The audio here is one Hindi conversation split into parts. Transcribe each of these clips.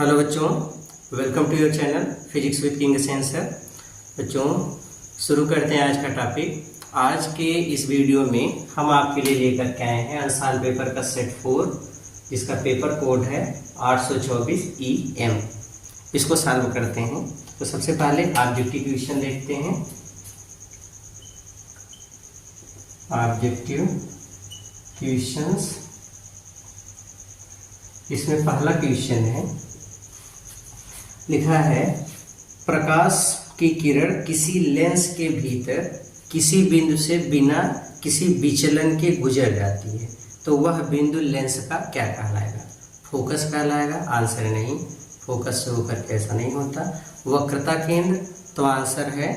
हेलो बच्चों, welcome to your channel physics with king sensor. बच्चों शुरू करते हैं आज का टॉपिक। आज के इस वीडियो में हम आपके लिए लेकर के आए हैं आसान पेपर का सेट 4, जिसका पेपर कोड है 824 EM। इसको सॉल्व करते हैं। तो सबसे पहले ऑब्जेक्टिव क्वेश्चन देखते हैं। ऑब्जेक्टिव क्वेश्चंस, इसमें पहला क्वेश्चन है, लिखा है प्रकाश की किरण किसी लेंस के भीतर किसी बिंदु से बिना किसी विचलन के गुजर जाती है, तो वह बिंदु लेंस का क्या कहलाएगा? फोकस कहलाएगा? आंसर नहीं, फोकस से होकर के ऐसा नहीं होता। वक्रता केंद्र, तो आंसर है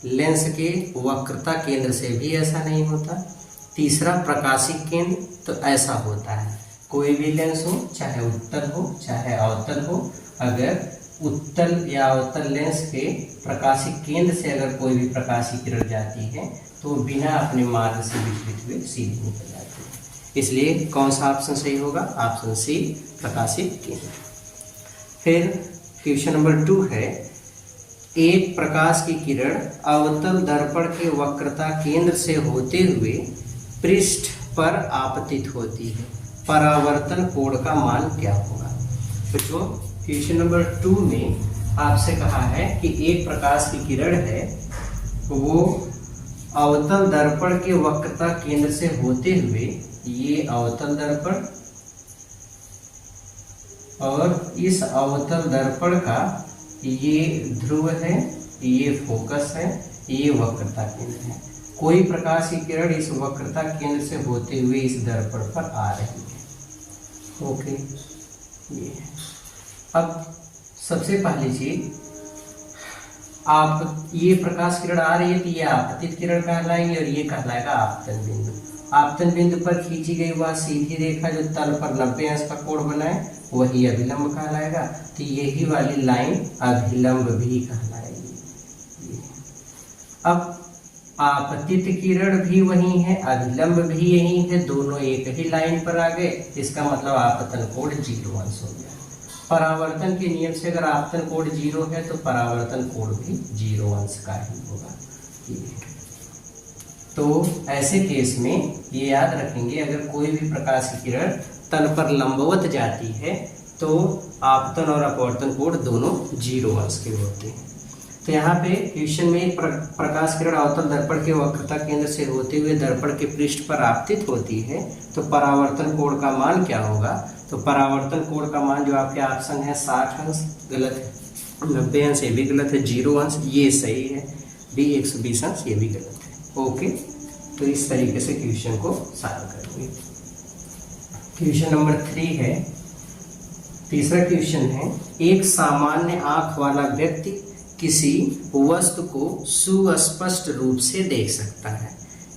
लेंस के वक्रता केंद्र से भी ऐसा नहीं होता। तीसरा प्रकाशिक केंद्र, तो ऐसा होता है कोई भी लेंस हो, चाहे उत्तल हो चाहे अवतल हो, अगर उत्तल या अवतल लेंस के प्रकाशिक केंद्र से अगर कोई भी प्रकाश की किरण जाती है तो बिना अपने मार्ग से विचलित हुए सीधे निकल जाती है। इसलिए कौन सा ऑप्शन सही होगा? ऑप्शन सी, प्रकाशिक केंद्र। फिर क्वेश्चन नंबर 2 है, एक प्रकाश की किरण अवतल दर्पण के वक्रता केंद्र से होते हुए पृष्ठ पर आपतित होती है, परावर्तन कोण का मान क्या होगा? बच्चों क्वेश्चन नंबर 2 में आपसे कहा है कि एक प्रकाश की किरण है, वो अवतल दर्पण के वक्रता केंद्र से होते हुए, ये अवतल दर्पण और इस अवतल दर्पण का ये ध्रुव है, ये फोकस है, ये वक्रता केंद्र है। कोई प्रकाश की किरण इस वक्रता केंद्र से होते हुए इस दर्पण पर आ रही है। ओके, ये अब सबसे पहली चीज, आप ये प्रकाश किरण आ रही है तो ये आपतित किरण कहलाएगी और ये कहलाएगा आपतन बिंदु। आपतन बिंदु पर खींची गई वह सीधी रेखा जो तल पर 90 अंश का कोण बनाए वही अभिलंब कहलाएगा। तो यही वाली लाइन अभिलंब भी कहलाएगी। अब आपतित किरण भी वही है, अभिलंब भी यही है, दोनों एक ही लाइन पर आ गए, इसका मतलब आपतन कोण 0 अंश हो गया। परावर्तन के नियम से अगर आपतन कोण 0 है तो परावर्तन कोण भी 0 अंश का ही होगा। तो ऐसे केस में ये याद रखेंगे, अगर कोई भी प्रकाश की किरण तल पर लंबवत जाती है तो आपतन और अपवर्तन कोण दोनों 0 अंश के होते हैं। तो यहाँ पे क्वेश्चन में एक प्रकाश किरण अवतल दर्पण के वक्रता केंद्र से होते हुए दर्पण के पृष्ठ पर आपतित होती है, तो परावर्तन कोण का मान क्या होगा? तो परावर्तन कोण का मान जो आपके ऑप्शन है 60 अंश गलत है, 90 अंश ये भी गलत है, 0 अंश ये सही है, बी 120 अंश ये भी गलत है। ओके, तो इस तरीके से क्वेश्चन को सॉल्व करेंगे। क्वेश्चन नंबर 3 है, तीसरा क्वेश्चन है, एक सामान्य आंख वाला व्यक्ति किसी वस्तु को सुस्पष्ट रूप से देख सकता है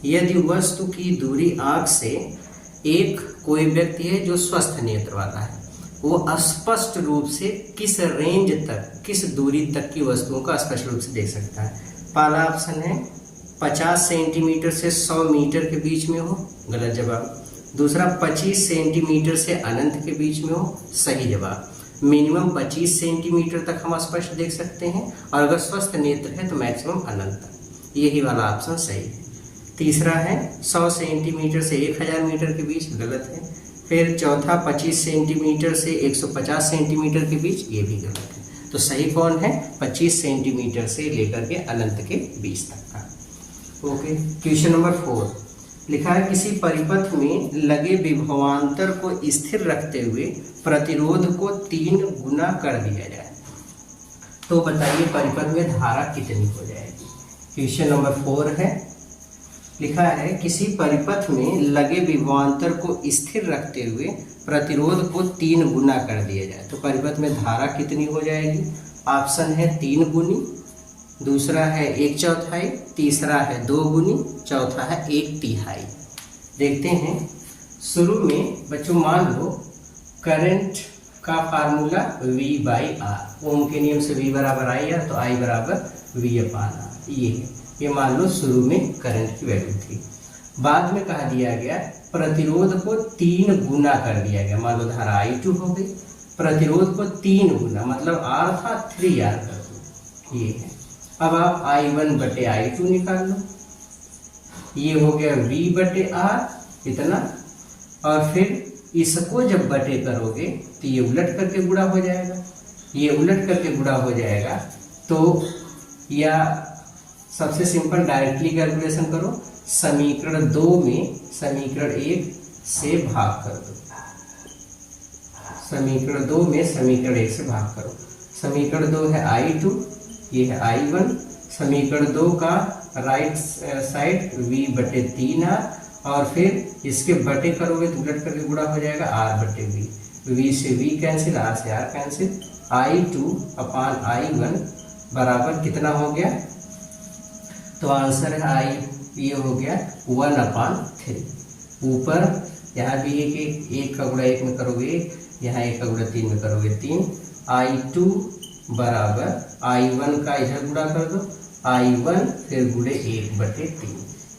यदि वस्तु की दूरी आंख से एक कोई व्यक्ति है जो स्वस्थ नेत्र वाला है, वो स्पष्ट रूप से किस रेंज तक, किस दूरी तक की वस्तुओं को स्पष्ट रूप से देख सकता है? पहला ऑप्शन है 50 सेंटीमीटर से 100 मीटर के बीच में हो, गलत जवाब। दूसरा 25 सेंटीमीटर से अनंत के बीच में हो, सही जवाब। मिनिमम 25 सेंटीमीटर तक हम स्पष्ट देख सकते हैं और अगर स्वस्थ नेत्र है तो मैक्सिमम अनंत तक, यही वाला ऑप्शन सही है। तीसरा है 100 सेंटीमीटर से 1000 मीटर के बीच, गलत है। फिर चौथा 25 सेंटीमीटर से 150 सेंटीमीटर के बीच, ये भी गलत है। तो सही कौन है? 25 सेंटीमीटर से लेकर के अनंत के बीच तक का। ओके, क्वेश्चन नंबर 4 लिखा है, किसी परिपथ में लगे विभवांतर को स्थिर रखते हुए प्रतिरोध को 3 गुना कर दिया जाए, तो बताइए परिपथ में धारा कितनी हो जाएगी? क्वेश्चन नंबर 4 है, लिखा है किसी परिपथ में लगे विभवांतर को स्थिर रखते हुए प्रतिरोध को 3 गुना कर दिया जाए, तो परिपथ में धारा कितनी हो जाएगी? ऑप्शन है 3 गुनी, दूसरा है 1/4, तीसरा है 2 गुनी, चौथा है 1/3। देखते हैं। शुरू में बच्चों मान लो करंट का फार्मूला V/R, ओम के नियम से V बराबर I है तो I बराबर V/R, ये मान लो शुरू में करंट की वैल्यू थी। बाद में कहा दिया गया प्रतिरोध को 3 गुना कर दिया गया, मान लो धारा I2 हो गई, प्रतिरोध को 3 गुना, मतलब R था 3R कर दो, ये है। अब आप I1/I2 निकाल लो, ये हो गया V/R इतना, और फिर इसको जब बटे करोगे तो ये उलट करके गुणा हो जाएगा, ये उलट करके गुणा हो जाएगा। तो या सबसे सिंपल डायरेक्टली कैलकुलेशन करो, समीकरण 2 में समीकरण 1 से भाग कर दो, समीकरण 2 में समीकरण 1 से भाग करो। समीकरण 2 है I2, ये है I1, समीकरण 2 का राइट साइड V/3R, और फिर इसके बटे करोगे तो उलट करके गुणा हो जाएगा R/V, V से V कैंसिल, R से R कैंसिल, I2/I1 बराबर कितना हो गया, तो आंसर है ये हो गया 1/3। ऊपर यहाँ भी एक का गुणा 1 में करोगे, यहाँ 1 का गुणा 3 में करोगे 3, I2 बराबर I1 का इधर गुणा कर दो, I1 फिर गुणे 1/3।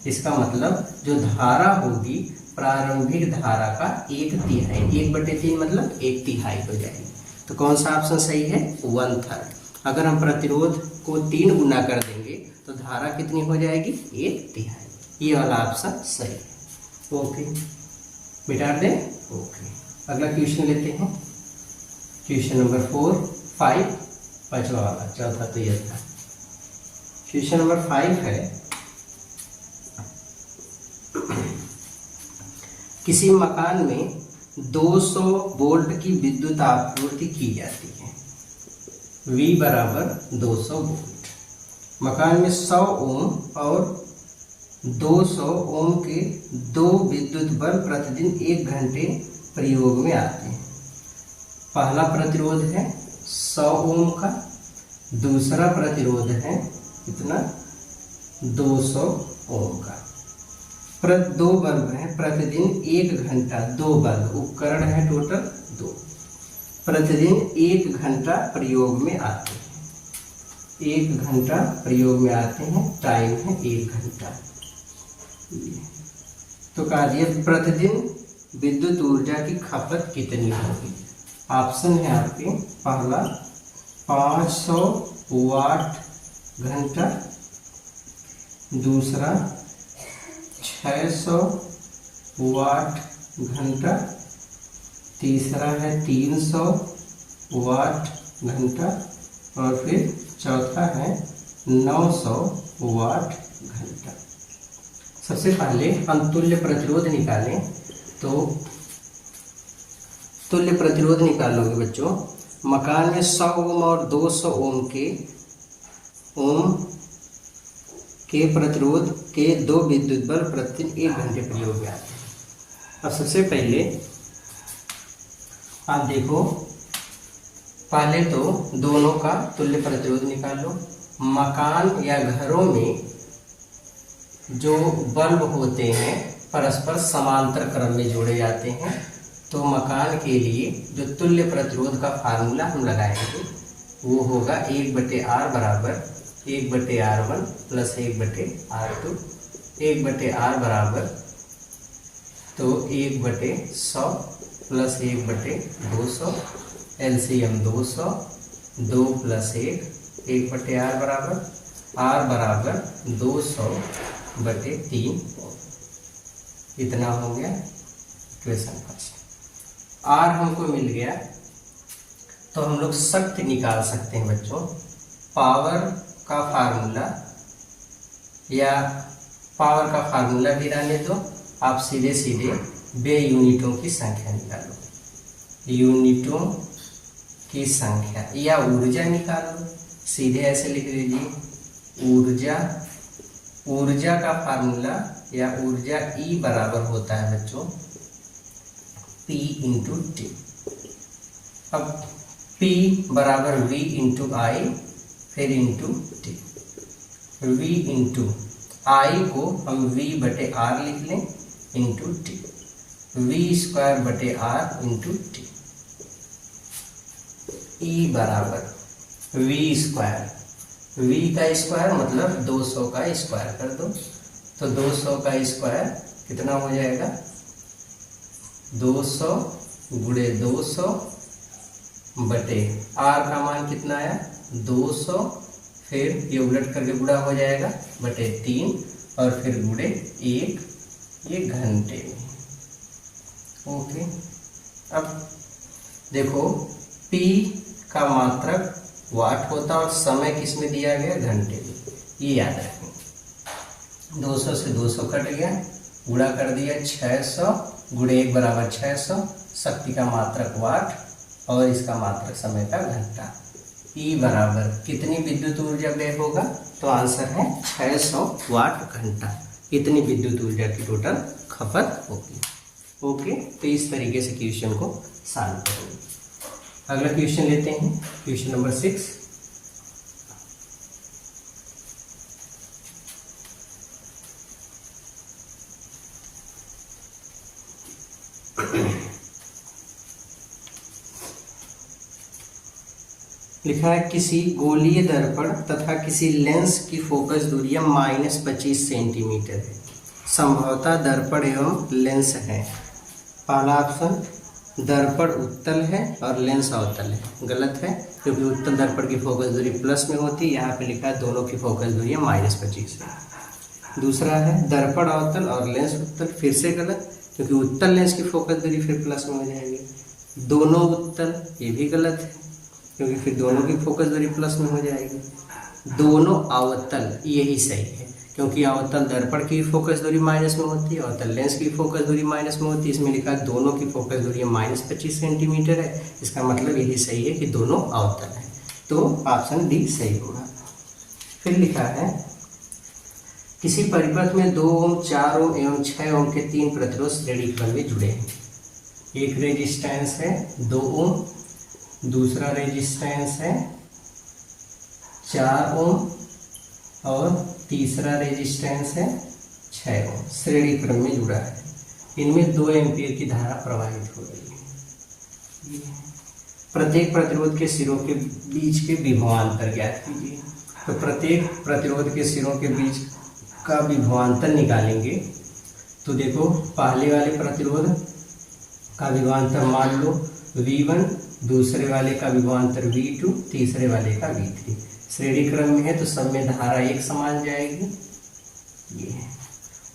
इसका मतलब जो धारा होगी प्रारंभिक धारा का 1/3, 1/3 मतलब 1/3 हो जाएगी। तो कौन सा ऑप्शन सही है, 1/3। अगर हम प्रतिरोध को 3 गुना कर देंगे तो धारा कितनी हो जाएगी, 1/3। ये वाला ऑप्शन सही है। ओके, मिटा दें। ओके, अगला क्वेश्चन लेते हैं, क्वेश्चन नंबर 5, पांचवा वाला, चौथा तो ये था। क्वेश्चन नंबर 5 है, किसी मकान में 200 वोल्ट की विद्युत आपूर्ति की जाती है, V बराबर 200 वोल्ट। मकान में 100 ओम और 200 ओम के 2 विद्युत बल्ब प्रतिदिन 1 घंटे प्रयोग में आते हैं। पहला प्रतिरोध है 100 ओम का, दूसरा प्रतिरोध है कितना, 200 ओम का। 2 बल्ब हैं, प्रतिदिन 1 घंटा, 2 बल्ब, उपकरण है टोटल 2, प्रतिदिन 1 घंटा प्रयोग में आते हैं, 1 घंटा प्रयोग में आते हैं, टाइम है 1 घंटा। तो कहा दिया प्रतिदिन विद्युत ऊर्जा की खपत कितनी होगी। ऑप्शन है आपके, पहला 500 वाट घंटा, दूसरा 600 वाट घंटा, तीसरा है 300 वाट घंटा, और फिर चौथा है 900 वाट घंटा। सबसे पहले हम तुल्य प्रतिरोध निकालें। तो तुल्य प्रतिरोध निकालोगे बच्चों, मकान में 100 ओम और 200 ओम के प्रतिरोध के 2 विद्युत बल्ब प्रतिदिन 1 घंटे प्रयोग में आते हैं। अब सबसे पहले आप देखो, पहले तो दोनों का तुल्य प्रतिरोध निकाल लो। मकान या घरों में जो बल्ब होते हैं परस्पर समांतर क्रम में जोड़े जाते हैं, तो मकान के लिए जो तुल्य प्रतिरोध का फार्मूला हम लगाएंगे वो होगा 1/R बराबर 1/R1 प्लस 1/R2, 1/R बराबर तो 1/100 प्लस 1/200, LCM 200, 2 प्लस 1/R बराबर R बराबर 200/3, इतना हो गया इक्वेशन फर्स्ट। R हमको मिल गया तो हम लोग शक्ति निकाल सकते हैं बच्चों। पावर का फार्मूला या पावर का फार्मूला भी रहने दो, आप सीधे सीधे बे यूनिटों की संख्या निकालो, यूनिटों की संख्या या ऊर्जा निकालो, सीधे ऐसे लिख लीजिए ऊर्जा। ऊर्जा का फार्मूला या ऊर्जा E बराबर होता है बच्चों P इंटू T। अब P बराबर V इंटू I फिर into T। V into I को हम V/R लिख लें into T, V²/R into T। E बराबर V², V का स्क्वायर मतलब 200 का स्क्वायर कर दो, तो 200 का स्क्वायर कितना हो जाएगा, 200 गुणे 200 बटे आर का मान कितना आया 200, फिर ये उलट करके गुणा हो जाएगा बटे 3 और फिर गुणे 1, ये घंटे में। ओके, अब देखो P का मात्रक वाट होता और समय किस में दिया गया घंटे में, ये याद रखें। 200 से 200 कट गया, गुणा कर दिया 600, गुणे 1 बराबर 600, शक्ति का मात्रक वाट और इसका मात्रक समय का घंटा। E बराबर कितनी विद्युत ऊर्जा व्यय होगा, तो आंसर है 600 वाट घंटा। इतनी विद्युत ऊर्जा की टोटल खपत होगी। ओके, तो इस तरीके से क्वेश्चन को सॉल्व करेंगे। अगला क्वेश्चन लेते हैं, क्वेश्चन नंबर 6। लिखा है किसी गोलीय दर्पण तथा किसी लेंस की फोकस दूरियां -25 सेंटीमीटर है, संभवतः दर्पण एवं लेंस है। पहला ऑप्शन दर्पण उत्तल है और लेंस अवतल है, गलत है क्योंकि उत्तल दर्पण की फोकस दूरी प्लस में होती है, यहाँ पे लिखा है दोनों की फोकस दूरी -25 है। दूसरा है दर्पण अवतल और लेंस उत्तल, फिर से गलत क्योंकि उत्तल लेंस की फोकस दूरी फिर प्लस में हो जाएगी। दोनों उत्तल, ये भी गलत है क्योंकि फिर दोनों की फोकस दूरी प्लस में हो जाएगी। दोनों अवतल, यही सही है क्योंकि अवतल दर्पण की फोकस दूरी माइनस में होती है, अवतल लेंस की फोकस दूरी माइनस में होती है। इसमें लिखा है दोनों की फोकस दूरी -25 सेंटीमीटर है, इसका मतलब यही सही है कि दोनों अवतल है, तो ऑप्शन डी सही होगा। फिर लिखा है किसी परिपथ में 2 ओम, 4 ओम एवं 6 ओम के 3 प्रतिरोध श्रेणी क्रम में जुड़े हैं। एक रेजिस्टेंस है 2 ओम, दूसरा रेजिस्टेंस है 4 ओम और तीसरा रेजिस्टेंस है 6 ओम, श्रेणी क्रम में जुड़ा है। इनमें 2 एम्पीयर की धारा प्रवाहित हो रही है। प्रत्येक प्रतिरोध के सिरों के बीच के विभवांतर ज्ञात कीजिए। तो प्रत्येक प्रतिरोध के सिरों के बीच का विभवांतर निकालेंगे। तो देखो पहले वाले प्रतिरोध का विभवांतर मान लो V1, दूसरे वाले का विभवांतर V2, तीसरे वाले का V3। श्रेणी क्रम में है तो सब में धारा एक समान जाएगी। ये है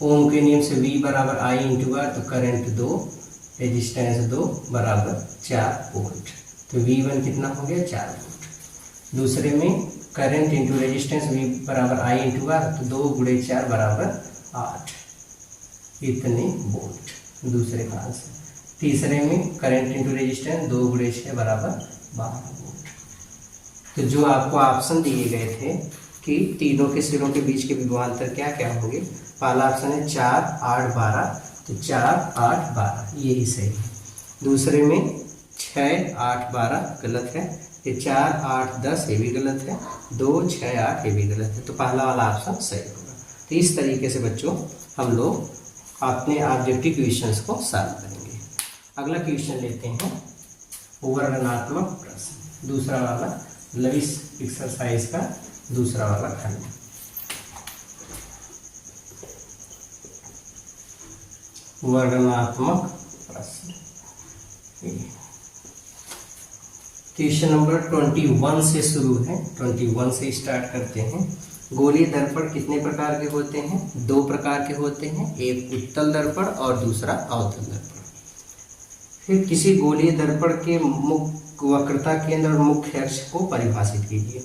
ओम के नियम से V बराबर I इंटू आर, तो करंट 2, रेजिस्टेंस 2 बराबर 4 वोल्ट, तो V1 कितना हो गया 4 वोल्ट। दूसरे में करंट इंटू रेजिस्टेंस V बराबर I इंटू आर, तो 2 गुणे 4 बराबर 8, इतने वोल्ट दूसरे का आंसर। तीसरे में करंट इंटू रेजिस्टेंस 2 गुणे 6 बराबर 12 वोल्ट। तो जो आपको ऑप्शन दिए गए थे कि तीनों के सिरों के बीच के विभवांतर क्या क्या होंगे, पहला ऑप्शन है 4, 8, 12, तो 4, 8, 12 यही सही है। दूसरे में 6, 8, 12 गलत है, ये 4, 8, 10 ये भी गलत है, 2, 6, 8 ये भी गलत है, तो पहला वाला ऑप्शन सही होगा। तो इस तरीके से बच्चों हम लोग अपने ऑब्जेक्टिव क्वेश्चंस को सॉल्व करेंगे। अगला क्वेश्चन लेते हैं वर्णनात्मक प्रश्न, दूसरा वाला मतलब इस एक्सरसाइज का दूसरा वाला खंड। वर्णनात्मक प्रश्न, क्वेश्चन नंबर 21 से शुरू है, 21 से स्टार्ट करते हैं। गोलीय दर्पण कितने प्रकार के होते हैं, 2 प्रकार के होते हैं, एक उत्तल दर्पण और दूसरा अवतल दर्पण। फिर किसी गोलीय दर्पण के मुख्य वक्रता केंद्र और मुख्य अक्ष को परिभाषित कीजिए।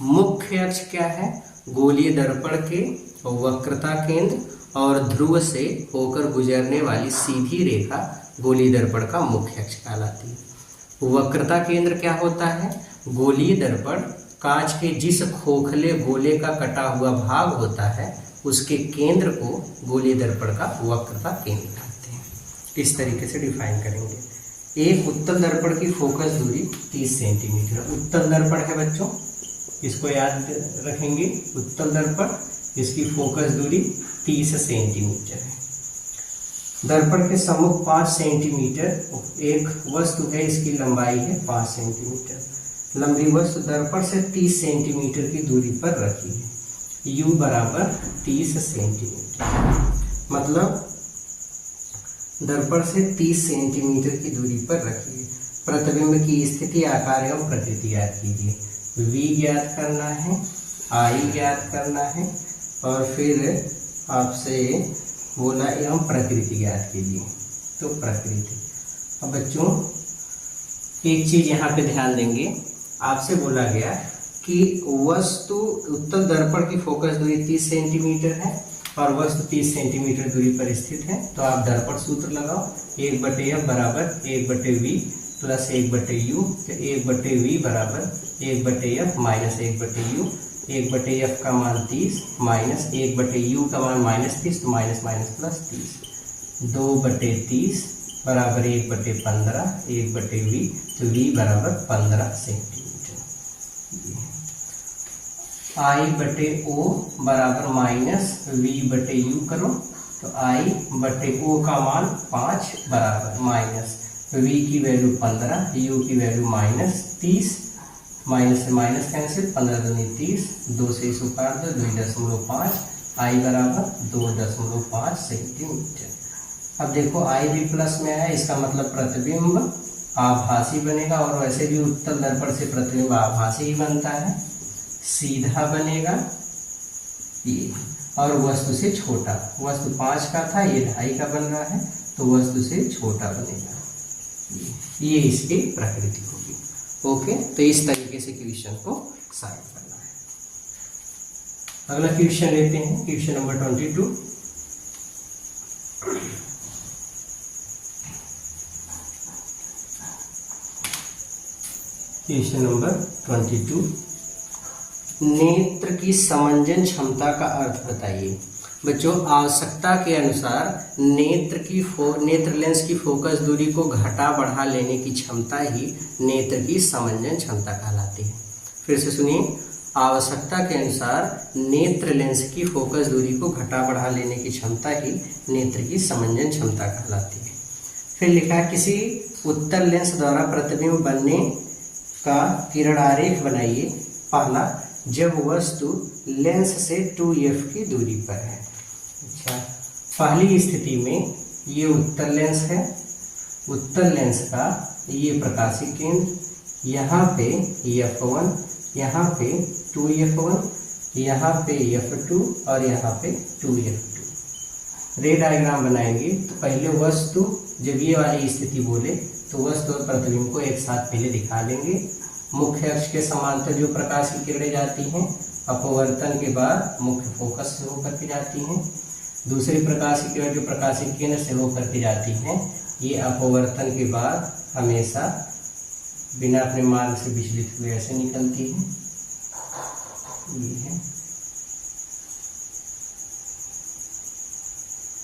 मुख्य अक्ष क्या है, गोलीय दर्पण के वक्रता केंद्र और ध्रुव से होकर गुजरने वाली सीधी रेखा गोलीय दर्पण का मुख्य अक्ष कहलाती है। वक्रता केंद्र क्या होता है, गोलीय दर्पण कांच के जिस खोखले गोले का कटा हुआ भाग होता है उसके केंद्र को गोलीय दर्पण का वक्रता केंद्र कहते हैं। इस तरीके से डिफाइन करेंगे। एक उत्तल दर्पण की फोकस दूरी 30 सेंटीमीटर। उत्तल दर्पण है बच्चों, इसको याद रखेंगे, उत्तल दर्पण, इसकी फोकस दूरी 30 सेंटीमीटर है। दर्पण के सम्मुख 5 सेंटीमीटर एक वस्तु है, इसकी लंबाई है 5 सेंटीमीटर। लंबी वस्तु दर्पण से 30 सेंटीमीटर की दूरी पर रखी है। U बराबर 30 सेंटीमीटर, मतलब दर्पण से 30 सेंटीमीटर की दूरी पर रखी है। प्रतिबिंब की स्थिति, आकार एवं प्रकृति ज्ञात कीजिए। V ज्ञात करना है, I ज्ञात करना है और फिर आपसे बोला एवं प्रकृति ज्ञात कीजिए। तो प्रकृति, अब बच्चों एक चीज यहाँ पे ध्यान देंगे, आपसे बोला गया कि वस्तु उत्तल दर्पण की फोकस दूरी 30 सेंटीमीटर है और वस्तु 30 सेंटीमीटर दूरी पर स्थित है। तो आप दर्पण सूत्र लगाओ, 1/f बराबर 1/v प्लस 1/u। तो 1/v बराबर 1/f माइनस 1/u। 1/f का मान 30 माइनस 1/u का मान -30, तो माइनस माइनस प्लस 30। 2/30 बराबर 1/15, 1/v, तो v बराबर 15 सेंटीमीटर। I/O बराबर माइनस v/u करो, तो I/O का मान 5 बराबर माइनस v की वैल्यू 15, u की वैल्यू -30, माइनस से माइनस कैंसिल, 15 दूनी 30, 2 से इसे काट दो, 2.5, I बराबर 2.5 सेंटीमीटर। अब देखो I भी प्लस में है, इसका मतलब प्रतिबिंब आभासी बनेगा और वैसे भी उत्तल दर्पण से प्रतिबिंब आभासी ही बनता है, सीधा बनेगा ये, और वस्तु से छोटा, वस्तु 5 का था ये 2.5 का बन रहा है, तो वस्तु से छोटा बनेगा, ये इसकी प्रकृति होगी। ओके, तो इस तरीके से क्वेश्चन को सॉल्व करना है। अगला क्वेश्चन लेते हैं, क्वेश्चन नंबर 22। क्वेश्चन नंबर 22, नेत्र की समंजन क्षमता का अर्थ बताइए। बच्चों आवश्यकता के अनुसार नेत्र लेंस की फोकस दूरी को घटा बढ़ा लेने की क्षमता ही नेत्र की समंजन क्षमता कहलाती है। फिर से सुनिए, आवश्यकता के अनुसार नेत्र लेंस की फोकस दूरी को घटा बढ़ा लेने की क्षमता ही नेत्र की समंजन क्षमता कहलाती है। फिर लिखा, किसी उत्तल लेंस द्वारा प्रतिबिंब बनने का किरणारेख बनाइए। पहला, जब वस्तु लेंस से 2f की दूरी पर है। अच्छा, पहली स्थिति में ये उत्तल लेंस है, उत्तल लेंस का ये प्रकाशिक केंद्र, यहाँ पे f1, यहाँ पे 2f1, यहाँ पे f2 और यहाँ पे 2f2। रे डायग्राम बनाएंगे तो पहले वस्तु, जब ये वाली स्थिति बोले तो वस्तु और प्रतिबिंब को एक साथ पहले दिखा लेंगे। मुख्य अक्ष के समांतर जो प्रकाश की किरणें जाती हैं, अपवर्तन के बाद मुख्य फोकस से होकर के जाती हैं। दूसरी प्रकाश की किरण जो प्रकाशिक केंद्र से होकर के जाती हैं, ये अपवर्तन के बाद हमेशा बिना अपने मार्ग से विचलित हुए ऐसे निकलती हैं। ये है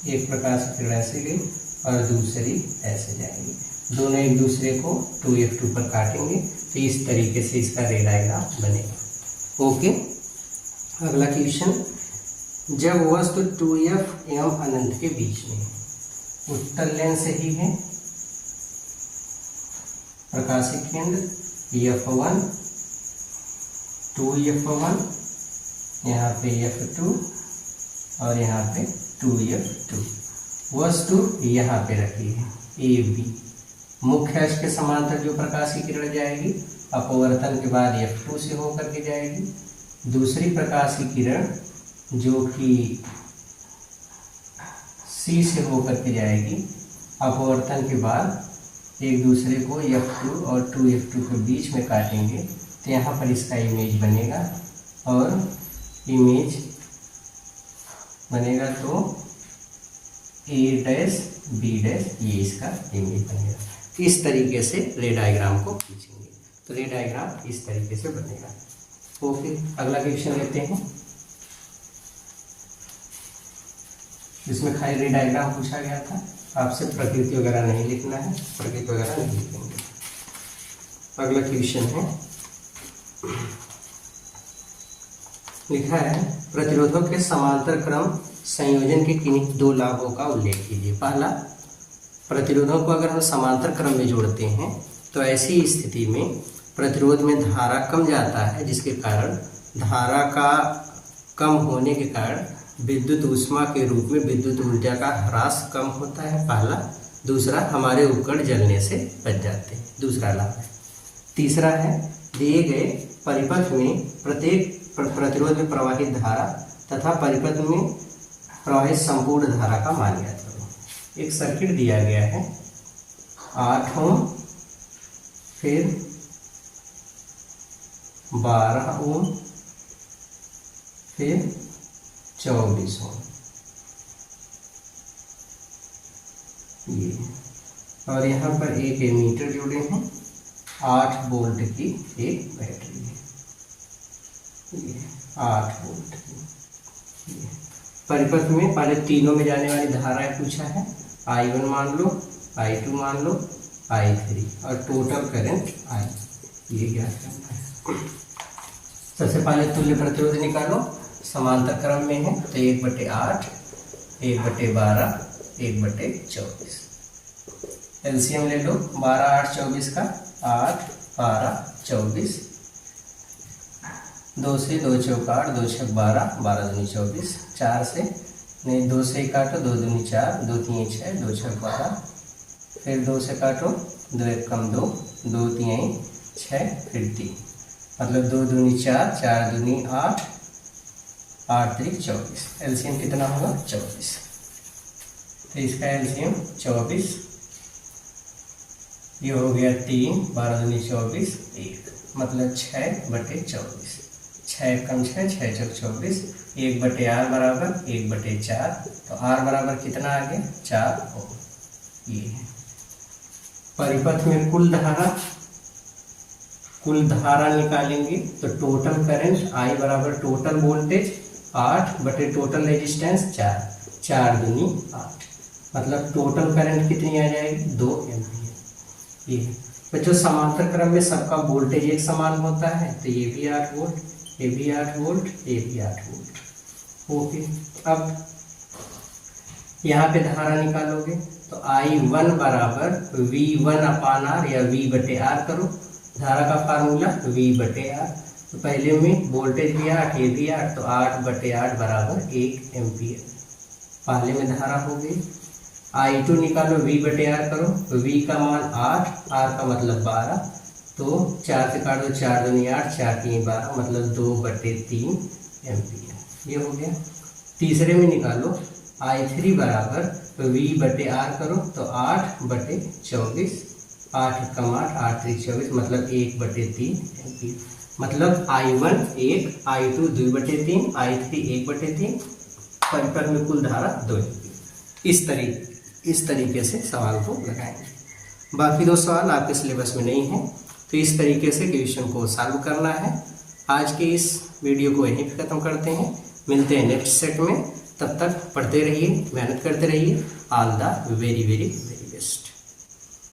एक प्रकाश की किरण ऐसे गई और दूसरी ऐसे जाएगी, दोनों एक दूसरे को 2f2 पर काटेंगे, तो इस तरीके से इसका रे डायग्राम बनेगा। ओके, अगला क्वेश्चन, जब वस्तु 2f एवं अनंत के बीच में, उत्तल लेंस ही है, प्रकाशिक केंद्र f1, 2f1, यहाँ पे f2 और यहाँ पे 2f2, वस्तु यहाँ पे रखी है AB, मुख्य अक्ष के समांतर जो प्रकाश की किरण जाएगी अपवर्तन के बाद f2 से होकर के जाएगी। दूसरी प्रकाश की किरण जो कि C से होकर के जाएगी, अपवर्तन के बाद एक दूसरे को f2 और 2f2 के बीच में काटेंगे, तो यहाँ पर इसका इमेज बनेगा और इमेज बनेगा तो A' B' ये इसका इमेज बनेगा। इस तरीके से रे डायग्राम को खींचेंगे, तो रे डायग्राम इस तरीके से बनेगा। ओके, अगला क्वेश्चन लेते हैं, इसमें खाली रे डायग्राम पूछा गया था, आपसे प्रकृति वगैरह नहीं लिखना है, प्रकृति वगैरह नहीं लिखेंगे। अगला क्वेश्चन है, लिखा है प्रतिरोधों के समांतर क्रम संयोजन के किन्हीं 2 लाभों का उल्लेख कीजिए। पहला, प्रतिरोधों को अगर हम समांतर क्रम में जोड़ते हैं तो ऐसी स्थिति में प्रतिरोध में धारा कम जाता है, जिसके कारण धारा का कम होने के कारण विद्युत ऊष्मा के रूप में विद्युत ऊर्जा का ह्रास कम होता है। पहला, दूसरा हमारे उपकरण जलने से बच जाते हैं, दूसरा लाभ है। तीसरा है दिए गए परिपथ में प्रत्येक प्रतिरोध में प्रवाहित धारा तथा परिपथ में प्रवाहित संपूर्ण धारा का मान ज्ञात करो। एक सर्किट दिया गया है 8 ओम, फिर 12 ओम, फिर 24 ओम, ये और यहाँ पर एक एमीटर जुड़े हैं, 8 वोल्ट की एक बैटरी है, ये 8 वोल्ट की। परिपथ में पहले तीनों में जाने वाली धाराएं पूछा है, I1 मान लो, I2 मान लो, I3 और टोटल करंट I, ये ज्ञात करना है। सबसे पहले तुल्य प्रतिरोध निकालो, समांतर क्रम में है तो 1/8, 1/12, 1/24। एलसीएम ले लो, 12, 8, 24 का 8, 12, 24, 2 से 2 चौका 8, 2 छक 12, 12 दूनी 24, 4 से नहीं 2 से काटो, 2 दूनी 4, 2 तीन 6, 2 छक 12, फिर 2 से काटो, 2 एक कम 2, 2 तीन 6, फिर 3, मतलब 2 दूनी 4, 4 दूनी 8, 8 त्रिक 24। एलसीएम कितना होगा 24, तो इसका एलसीएम 24, ये हो गया 3, 12 दूनी 24, 1, मतलब 6/24, 6 कम 6, 6 चौक 24, 1/r बराबर 1/4, तो r बराबर कितना आ गया 4 ओम। ये है परिपथ में कुल धारा निकालेंगे तो टोटल करंट I बराबर टोटल वोल्टेज 8 बटे टोटल रेजिस्टेंस 4, 4 दूनी 8, मतलब टोटल करंट कितनी आ जाएगी 2 एम्पीयर। ये तो जो समांतर क्रम में सबका वोल्टेज एक समान होता है तो ये भी 8 वोल्ट, ये भी 8 वोल्ट, ये भी 8 वोल्ट। ओके, अब यहाँ पे धारा निकालोगे तो I1 बराबर V1/R या V/R करो, धारा का फार्मूला V/R, तो पहले में वोल्टेज भी 8, ये भी 8, तो 8/8 बराबर 1 एम्पीयर। पहले में धारा हो गई। I2 निकालो, V/R करो, V का मान 8, R का मतलब 12, तो 4 से काट दो, 4 दूनी 8, 4 तीन 12, मतलब 2/3 एम्पीयर। ये हो गया। तीसरे में निकालो I3 बराबर V/R करो, तो 8/24, 8 कम 8, 8 त्रिक 24, मतलब 1/3 एम्पीयर। मतलब I1 1, I2 2/3, I3 1/3, परिपथ में कुल धारा 2 एम्पीयर। इस तरीके से सवाल को लगाएंगे। बाकी 2 सवाल आपके सिलेबस में नहीं है, तो इस तरीके से क्वेश्चन को सॉल्व करना है। आज के इस वीडियो को यहीं पे ख़त्म करते हैं, मिलते हैं नेक्स्ट सेट में। तब तक पढ़ते रहिए, मेहनत करते रहिए। All the very very very best.